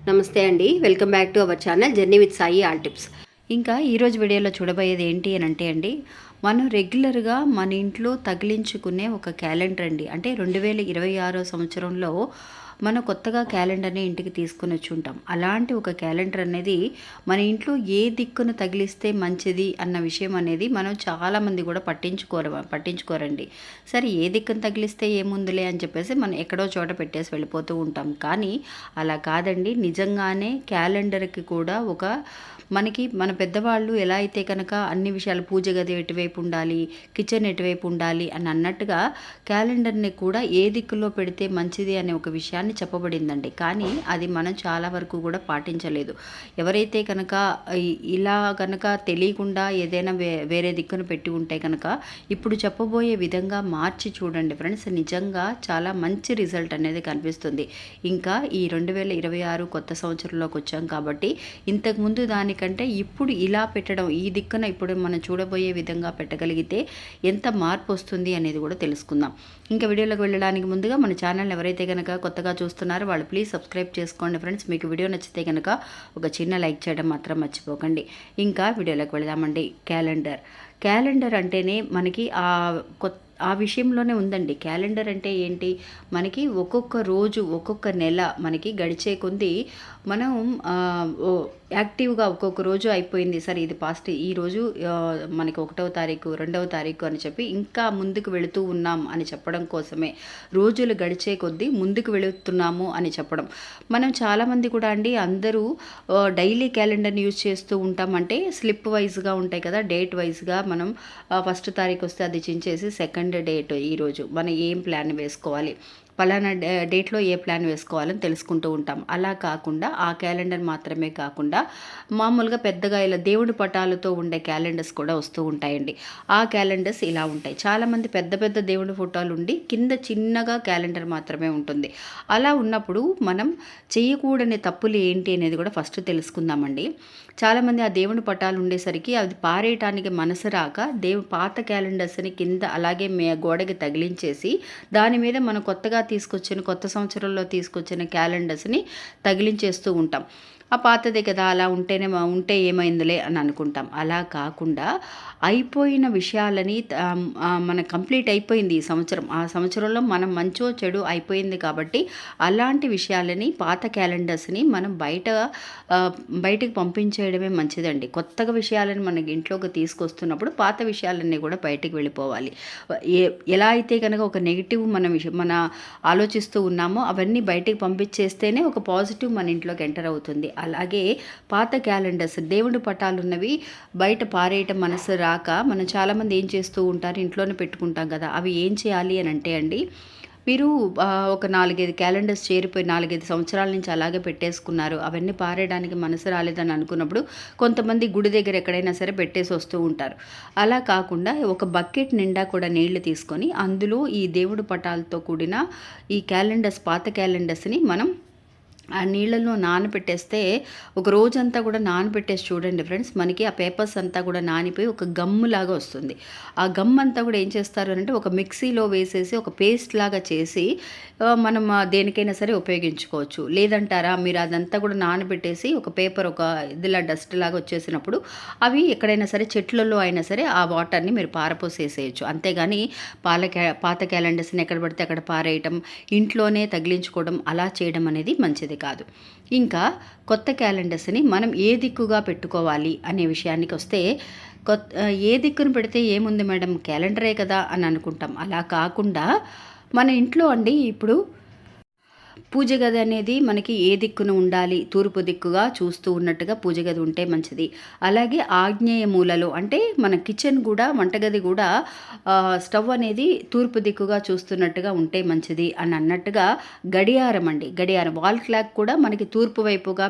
నమస్తే అండి. Welcome back to our channel journey with Sai all tips. ఇంకా ఈరోజు వీడియోలో చూడబోయేది ఏంటి అని అంటే అండి, మనం రెగ్యులర్గా మన ఇంట్లో తగిలించుకునే ఒక క్యాలెండర్ అండి. అంటే 2026 సంవత్సరంలో మనం కొత్తగా క్యాలెండర్ని ఇంటికి తీసుకుని వచ్చి ఉంటాం. అలాంటి ఒక క్యాలెండర్ అనేది మన ఇంట్లో ఏ దిక్కును తగిలిస్తే మంచిది అన్న విషయం అనేది మనం చాలామంది కూడా పట్టించుకోరండి. సరే ఏ దిక్కును తగిలిస్తే ఏముందులే అని చెప్పేసి మనం ఎక్కడో చోట పెట్టేసి వెళ్ళిపోతూ ఉంటాం. కానీ అలా కాదండి. నిజంగానే క్యాలెండర్కి కూడా మనకి మన పెద్దవాళ్ళు ఎలా అయితే కనుక అన్ని విషయాలు పూజ గది ఎటువైపు ఉండాలి, కిచెన్ ఎటువైపు ఉండాలి అని అన్నట్టుగా క్యాలెండర్ని కూడా ఏ దిక్కులో పెడితే మంచిది అనే ఒక విషయాన్ని చెప్పబడిందండి. కానీ అది మనం చాలా వరకు కూడా పాటించలేదు. ఎవరైతే కనుక ఇలా కనుక తెలియకుండా ఏదైనా వేరే దిక్కును పెట్టి ఉంటే కనుక ఇప్పుడు చెప్పబోయే విధంగా మార్చి చూడండి ఫ్రెండ్స్. నిజంగా చాలా మంచి రిజల్ట్ అనేది కనిపిస్తుంది. ఇంకా ఈ 2026 కొత్త సంవత్సరంలోకి వచ్చాం కాబట్టి ఇంతకుముందు దానికంటే ఇప్పుడు ఇలా పెట్టడం, ఈ దిక్కున ఇప్పుడు మనం చూడబోయే విధంగా పెట్టగలిగితే ఎంత మార్పు వస్తుంది అనేది కూడా తెలుసుకుందాం. ఇంకా వీడియోలోకి వెళ్ళడానికి ముందుగా మన ఛానల్ని ఎవరైతే కనుక కొత్తగా చూస్తున్నారో వాళ్ళు ప్లీజ్ సబ్స్క్రైబ్ చేసుకోండి ఫ్రెండ్స్. మీకు వీడియో నచ్చితే కనుక ఒక చిన్న లైక్ చేయడం మాత్రం మర్చిపోకండి. ఇంకా వీడియోలోకి వెళదామండి. క్యాలెండర్ అంటేనే మనకి ఆ విషయంలోనే ఉందండి. క్యాలెండర్ అంటే ఏంటి, మనకి ఒక్కొక్క రోజు ఒక్కొక్క నెల మనకి గడిచే కొద్దీ మనం యాక్టివ్గా ఒక్కొక్క రోజు అయిపోయింది సరే ఇది పాస్ట్, ఈరోజు మనకి 1వ తారీఖు 2వ తారీఖు అని చెప్పి ఇంకా ముందుకు వెళుతూ ఉన్నాం అని చెప్పడం కోసమే, రోజులు గడిచే కొద్దీ ముందుకు వెళుతున్నాము అని చెప్పడం. మనం చాలామంది కూడా అండి అందరూ డైలీ క్యాలెండర్ని యూజ్ చేస్తూ ఉంటాం. అంటే స్లిప్ వైజ్గా ఉంటాయి కదా, డేట్ వైజ్గా మనం 1వ తారీఖు వస్తే అది చించేసి సెకండ్ డేట్ ఈరోజు మనం ఏం ప్లాన్ వేసుకోవాలి, పలానా డేట్లో ఏ ప్లాన్ వేసుకోవాలని తెలుసుకుంటూ ఉంటాం. అలా కాకుండా ఆ క్యాలెండర్ మాత్రమే కాకుండా మామూలుగా పెద్దగా ఇలా దేవుడి పటాలతో ఉండే క్యాలెండర్స్ కూడా వస్తూ ఉంటాయండి. ఆ క్యాలెండర్స్ ఇలా ఉంటాయి. చాలామంది పెద్ద పెద్ద దేవుడి ఫోటోలు ఉండి కింద చిన్నగా క్యాలెండర్ మాత్రమే ఉంటుంది. అలా ఉన్నప్పుడు మనం చేయకూడని తప్పులు ఏంటి అనేది కూడా ఫస్ట్ తెలుసుకుందామండి. చాలామంది ఆ దేవుని పటాలు ఉండేసరికి అది పారేయటానికి మనసు రాక పాత క్యాలెండర్స్ని కింద అలాగే గోడకి తగిలించేసి దాని మీద మనం కొత్త సంవత్సరంలో తీసుకొచ్చిన క్యాలెండర్స్ని తగిలించేస్తూ ఉంటాం. ఆ పాతదే కదా, అలా ఉంటే ఏమైందిలే అని అనుకుంటాం. అలా కాకుండా అయిపోయిన విషయాలని మన కంప్లీట్ అయిపోయింది ఈ సంవత్సరం, ఆ సంవత్సరంలో మనం మంచో చెడు అయిపోయింది కాబట్టి అలాంటి విషయాలని పాత క్యాలెండర్స్ని మనం బయటకు పంపించేయడమే మంచిదండి. కొత్తగా విషయాలను మన ఇంట్లోకి తీసుకొస్తున్నప్పుడు పాత విషయాలన్నీ కూడా బయటకు వెళ్ళిపోవాలి. ఎలా అయితే కనుక ఒక నెగిటివ్ మన ఆలోచిస్తూ ఉన్నామో అవన్నీ బయటకు పంపించేస్తేనే ఒక పాజిటివ్ మన ఇంట్లోకి ఎంటర్ అవుతుంది. అలాగే పాత క్యాలెండర్స్ దేవుడి పటాలు ఉన్నవి బయట పారేయటం మనసు రాక మనం చాలామంది ఏం చేస్తూ ఉంటారు, ఇంట్లోనే పెట్టుకుంటాం కదా. అవి ఏం చేయాలి అని అంటే అండి, మీరు ఒక 4-5 క్యాలెండర్స్ చేరిపోయి 4-5 సంవత్సరాల నుంచి అలాగే పెట్టేసుకున్నారు, అవన్నీ పారేయడానికి మనసు రాలేదని అనుకున్నప్పుడు కొంతమంది గుడి దగ్గర ఎక్కడైనా సరే పెట్టేసి వస్తూ ఉంటారు. అలా కాకుండా ఒక బకెట్ నిండా కూడా నీళ్లు తీసుకొని అందులో ఈ దేవుడి పటాలతో కూడిన ఈ పాత క్యాలెండర్స్ని మనం ఆ నీళ్ళల్లో నానబెట్టేస్తే ఒక రోజంతా కూడా నానబెట్టేసి చూడండి ఫ్రెండ్స్, మనకి ఆ పేపర్స్ అంతా కూడా నానిపోయి ఒక గమ్ములాగా వస్తుంది. ఆ గమ్ అంతా కూడా ఏం చేస్తారు అంటే ఒక మిక్సీలో వేసేసి ఒక పేస్ట్ లాగా చేసి మనం దేనికైనా సరే ఉపయోగించుకోవచ్చు. లేదంటారా, మీరు అదంతా కూడా నానబెట్టేసి ఒక పేపర్ ఒక ఇదిలా డస్ట్ లాగా వచ్చేసినప్పుడు అవి ఎక్కడైనా సరే చెట్లలో అయినా సరే ఆ వాటర్ని మీరు పారపోసేసేయచ్చు. అంతేగాని పాత క్యాలెండర్స్ని ఎక్కడ పడితే అక్కడ పారేయటం, ఇంట్లోనే తగిలించుకోవడం అలా చేయడం అనేది మంచిది కాదు. ఇంకా కొత్త క్యాలెండర్స్ని మనం ఏ దిక్కుగా పెట్టుకోవాలి అనే విషయానికి వస్తే, ఏ దిక్కును పెడితే ఏముంది మేడం క్యాలెండరే కదా అని అనుకుంటాం. అలా కాకుండా మన ఇంట్లో అండి ఇప్పుడు పూజ గది అనేది మనకి ఏ దిక్కున ఉండాలి, తూర్పు దిక్కుగా చూస్తూ ఉన్నట్టుగా పూజ గది ఉంటే మంచిది. అలాగే ఆగ్నేయ మూలలో అంటే మన కిచెన్ కూడా వంటగది కూడా స్టవ్ అనేది తూర్పు దిక్కుగా చూస్తున్నట్టుగా ఉంటే మంచిది అని అన్నట్టుగా గడియారం వాల్ క్లాక్ కూడా మనకి తూర్పు వైపుగా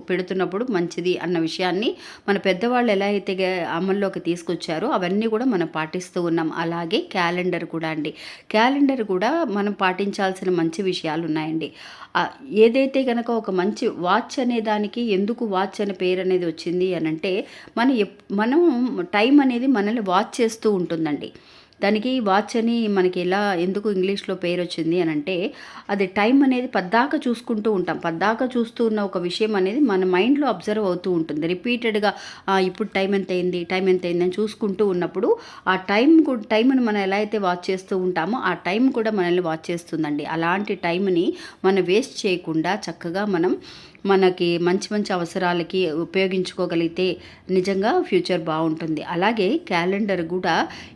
పెడుతున్నప్పుడు మంచిది అన్న విషయాన్ని మన పెద్దవాళ్ళు ఎలా అయితే అమల్లోకి తీసుకొచ్చారో అవన్నీ కూడా మనం పాటిస్తూ ఉన్నాం. అలాగే క్యాలెండర్ కూడా మనం పాటించాల్సిన మంచి విషయాలు ఉన్నాయండి. ఏదైతే కనుక ఒక మంచి వాచ్ అనే దానికి ఎందుకు వాచ్ అనే పేరు అనేది వచ్చింది అని అంటే, మనం టైం అనేది మనల్ని వాచ్ చేస్తూ ఉంటుందండి. దానికి వాచ్ అని మనకి ఎలా ఎందుకు ఇంగ్లీష్లో పేరు వచ్చింది అని అంటే, అది టైం అనేది పద్దాక చూసుకుంటూ ఉంటాం. పద్దాక చూస్తూ ఉన్న ఒక విషయం అనేది మన మైండ్లో అబ్జర్వ్ అవుతూ ఉంటుంది. రిపీటెడ్గా ఇప్పుడు టైం ఎంత అయింది, టైం ఎంత అయింది అని చూసుకుంటూ ఉన్నప్పుడు ఆ టైంని మనం ఎలా అయితే వాచ్ చేస్తూ ఉంటామో ఆ టైం కూడా మనల్ని వాచ్ చేస్తుందండి. అలాంటి టైంని మనం వేస్ట్ చేయకుండా చక్కగా మనకి మంచి మంచి అవసరాలకి ఉపయోగించుకోగలిగితే నిజంగా ఫ్యూచర్ బాగుంటుంది. అలాగే క్యాలెండర్ కూడా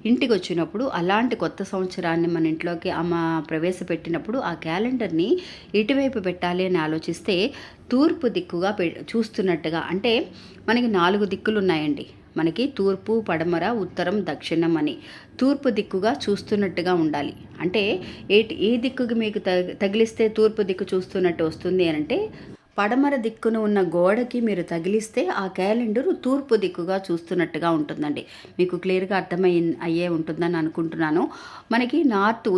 ఇంటికి వచ్చినప్పుడు అలాంటి కొత్త సంవత్సరాన్ని మన ఇంట్లోకి అమ్మ ప్రవేశపెట్టినప్పుడు ఆ క్యాలెండర్ని ఎటువైపు పెట్టాలి అని ఆలోచిస్తే తూర్పు దిక్కుగా చూస్తున్నట్టుగా, అంటే మనకి 4 దిక్కులు ఉన్నాయండి. మనకి తూర్పు, పడమర, ఉత్తరం, దక్షిణం అని తూర్పు దిక్కుగా చూస్తున్నట్టుగా ఉండాలి. అంటే ఏ దిక్కుకి మీకు తగిలిస్తే తూర్పు దిక్కు చూస్తున్నట్టు వస్తుంది అని అంటే, పడమర దిక్కున ఉన్న గోడకి మీరు తగిలిస్తే ఆ క్యాలెండరు తూర్పు దిక్కుగా చూస్తున్నట్టుగా ఉంటుందండి. మీకు క్లియర్గా అయ్యే ఉంటుందని అనుకుంటున్నాను. మనకి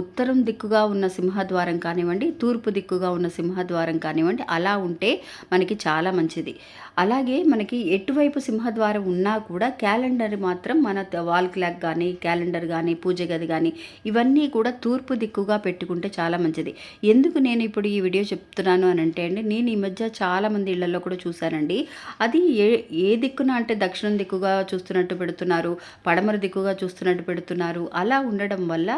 ఉత్తరం దిక్కుగా ఉన్న సింహద్వారం కానివ్వండి, తూర్పు దిక్కుగా ఉన్న సింహద్వారం కానివ్వండి, అలా ఉంటే మనకి చాలా మంచిది. అలాగే మనకి ఎటువైపు సింహద్వారం ఉన్నా కూడా క్యాలెండర్ మాత్రం మన వాల్ క్లాక్ కానీ, క్యాలెండర్ కానీ, పూజ గది కానీ ఇవన్నీ కూడా తూర్పు దిక్కుగా పెట్టుకుంటే చాలా మంచిది. ఎందుకు నేను ఇప్పుడు ఈ వీడియో చెప్తున్నాను అని అంటే అండి, నేను ఈ మధ్య చాలామంది ఇళ్లలో కూడా చూశానండి. అది ఏ దిక్కున అంటే దక్షిణం దిక్కుగా చూస్తున్నట్టు పెడుతున్నారు, పడమర దిక్కుగా చూస్తున్నట్టు పెడుతున్నారు. అలా ఉండడం వల్ల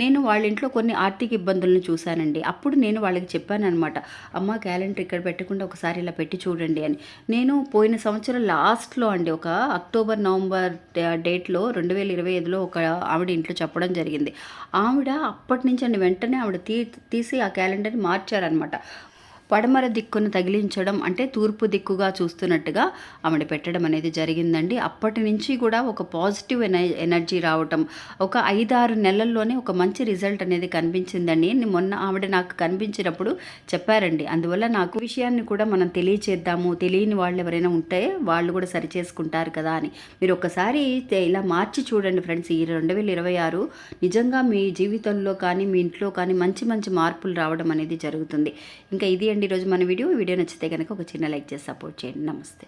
నేను వాళ్ళ ఇంట్లో కొన్ని ఆర్థిక ఇబ్బందులను చూశానండి. అప్పుడు నేను వాళ్ళకి చెప్పాను అనమాట, అమ్మ క్యాలెండర్ ఇక్కడ పెట్టకుండా ఒకసారి ఇలా పెట్టి చూడండి అని. నేను పోయిన సంవత్సరం లాస్ట్లో అండి, ఒక అక్టోబర్ నవంబర్ డేట్లో 2025లో ఒక ఆవిడ ఇంట్లో చెప్పడం జరిగింది. ఆవిడ అప్పటి నుంచి అండి వెంటనే ఆవిడ తీసి ఆ క్యాలెండర్ని మార్చారనమాట. పడమర దిక్కును తగిలించడం అంటే తూర్పు దిక్కుగా చూస్తున్నట్టుగా ఆవిడ పెట్టడం అనేది జరిగిందండి. అప్పటి నుంచి కూడా ఒక పాజిటివ్ ఎనర్జీ రావటం, ఒక 5-6 నెలల్లోనే ఒక మంచి రిజల్ట్ అనేది కనిపించిందండి. మొన్న ఆవిడ నాకు కనిపించినప్పుడు చెప్పారండి. అందువల్ల నాకు విషయాన్ని కూడా మనం తెలియచేద్దాము, తెలియని వాళ్ళు ఎవరైనా ఉంటే వాళ్ళు కూడా సరి చేసుకుంటారు కదా అని. మీరు ఒకసారి ఇలా మార్చి చూడండి ఫ్రెండ్స్. ఈ 2026 నిజంగా మీ జీవితంలో కానీ, మీ ఇంట్లో కానీ మంచి మంచి మార్పులు రావడం అనేది జరుగుతుంది. ఇంకా ఇది అండి ఈరోజు మన వీడియో నచ్చితే కనుక ఒక చిన్న లైక్ చేసి సపోర్ట్ చేయండి. నమస్తే.